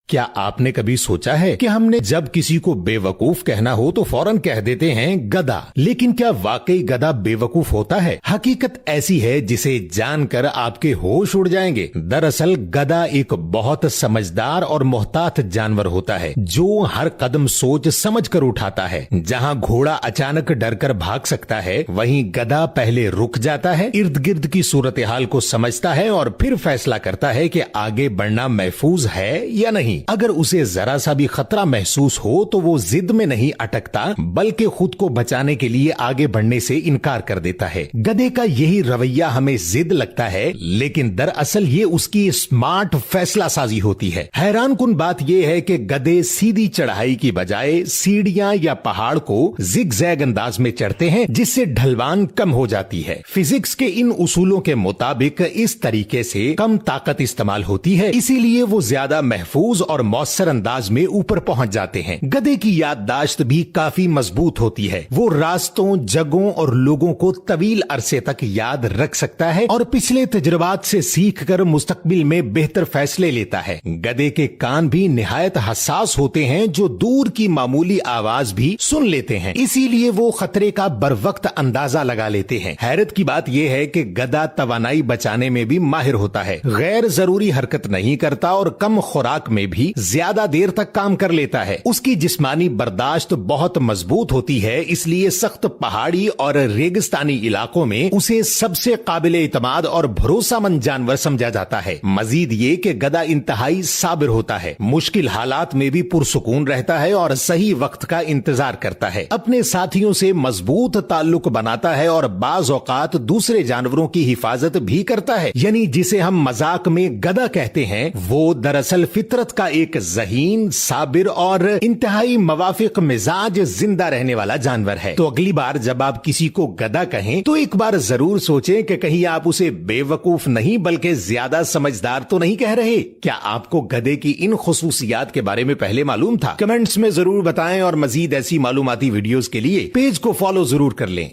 کیا آپ نے کبھی سوچا ہے کہ ہم نے جب کسی کو بیوقوف کہنا ہو تو فوراً کہہ دیتے ہیں گدھا، لیکن کیا واقعی گدھا بیوقوف ہوتا ہے؟ حقیقت ایسی ہے جسے جان کر آپ کے ہوش اڑ جائیں گے۔ دراصل گدھا ایک بہت سمجھدار اور محتاط جانور ہوتا ہے جو ہر قدم سوچ سمجھ کر اٹھاتا ہے۔ جہاں گھوڑا اچانک ڈر کر بھاگ سکتا ہے، وہیں گدھا پہلے رک جاتا ہے، ارد گرد کی صورتحال کو سمجھتا ہے اور پھر فیصلہ کرتا ہے کہ آگے بڑھنا محفوظ ہے یا نہیں۔ اگر اسے ذرا سا بھی خطرہ محسوس ہو تو وہ ضد میں نہیں اٹکتا بلکہ خود کو بچانے کے لیے آگے بڑھنے سے انکار کر دیتا ہے۔ گدھے کا یہی رویہ ہمیں ضد لگتا ہے، لیکن دراصل یہ اس کی اسمارٹ فیصلہ سازی ہوتی ہے۔ حیران کن بات یہ ہے کہ گدھے سیدھی چڑھائی کی بجائے سیڑھیاں یا پہاڑ کو زگ زیگ انداز میں چڑھتے ہیں، جس سے ڈھلوان کم ہو جاتی ہے۔ فزکس کے ان اصولوں کے مطابق اس طریقے سے کم طاقت استعمال ہوتی ہے، اسی لیے وہ زیادہ محفوظ اور مؤثر انداز میں اوپر پہنچ جاتے ہیں۔ گدھے کی یادداشت بھی کافی مضبوط ہوتی ہے، وہ راستوں، جگہوں اور لوگوں کو طویل عرصے تک یاد رکھ سکتا ہے اور پچھلے تجربات سے سیکھ کر مستقبل میں بہتر فیصلے لیتا ہے۔ گدھے کے کان بھی نہایت حساس ہوتے ہیں جو دور کی معمولی آواز بھی سن لیتے ہیں، اسی لیے وہ خطرے کا بروقت اندازہ لگا لیتے ہیں۔ حیرت کی بات یہ ہے کہ گدھا توانائی بچانے میں بھی ماہر ہوتا ہے، غیر ضروری حرکت نہیں کرتا اور کم خوراک میں بھی زیادہ دیر تک کام کر لیتا ہے۔ اس کی جسمانی برداشت بہت مضبوط ہوتی ہے، اس لیے سخت پہاڑی اور ریگستانی علاقوں میں اسے سب سے قابل اعتماد اور بھروسہ مند جانور سمجھا جاتا ہے۔ مزید یہ کہ گدھا انتہائی صابر ہوتا ہے، مشکل حالات میں بھی پرسکون رہتا ہے اور صحیح وقت کا انتظار کرتا ہے، اپنے ساتھیوں سے مضبوط تعلق بناتا ہے اور بعض اوقات دوسرے جانوروں کی حفاظت بھی کرتا ہے۔ یعنی جسے ہم مذاق میں گدھا کہتے ہیں، وہ دراصل فطرت کا ایک ذہین، صابر اور انتہائی موافق مزاج زندہ رہنے والا جانور ہے۔ تو اگلی بار جب آپ کسی کو گدھا کہیں تو ایک بار ضرور سوچیں کہ کہیں آپ اسے بے وقوف نہیں بلکہ زیادہ سمجھدار تو نہیں کہہ رہے۔ کیا آپ کو گدھے کی ان خصوصیات کے بارے میں پہلے معلوم تھا؟ کمنٹس میں ضرور بتائیں اور مزید ایسی معلوماتی ویڈیوز کے لیے پیج کو فالو ضرور کر لیں۔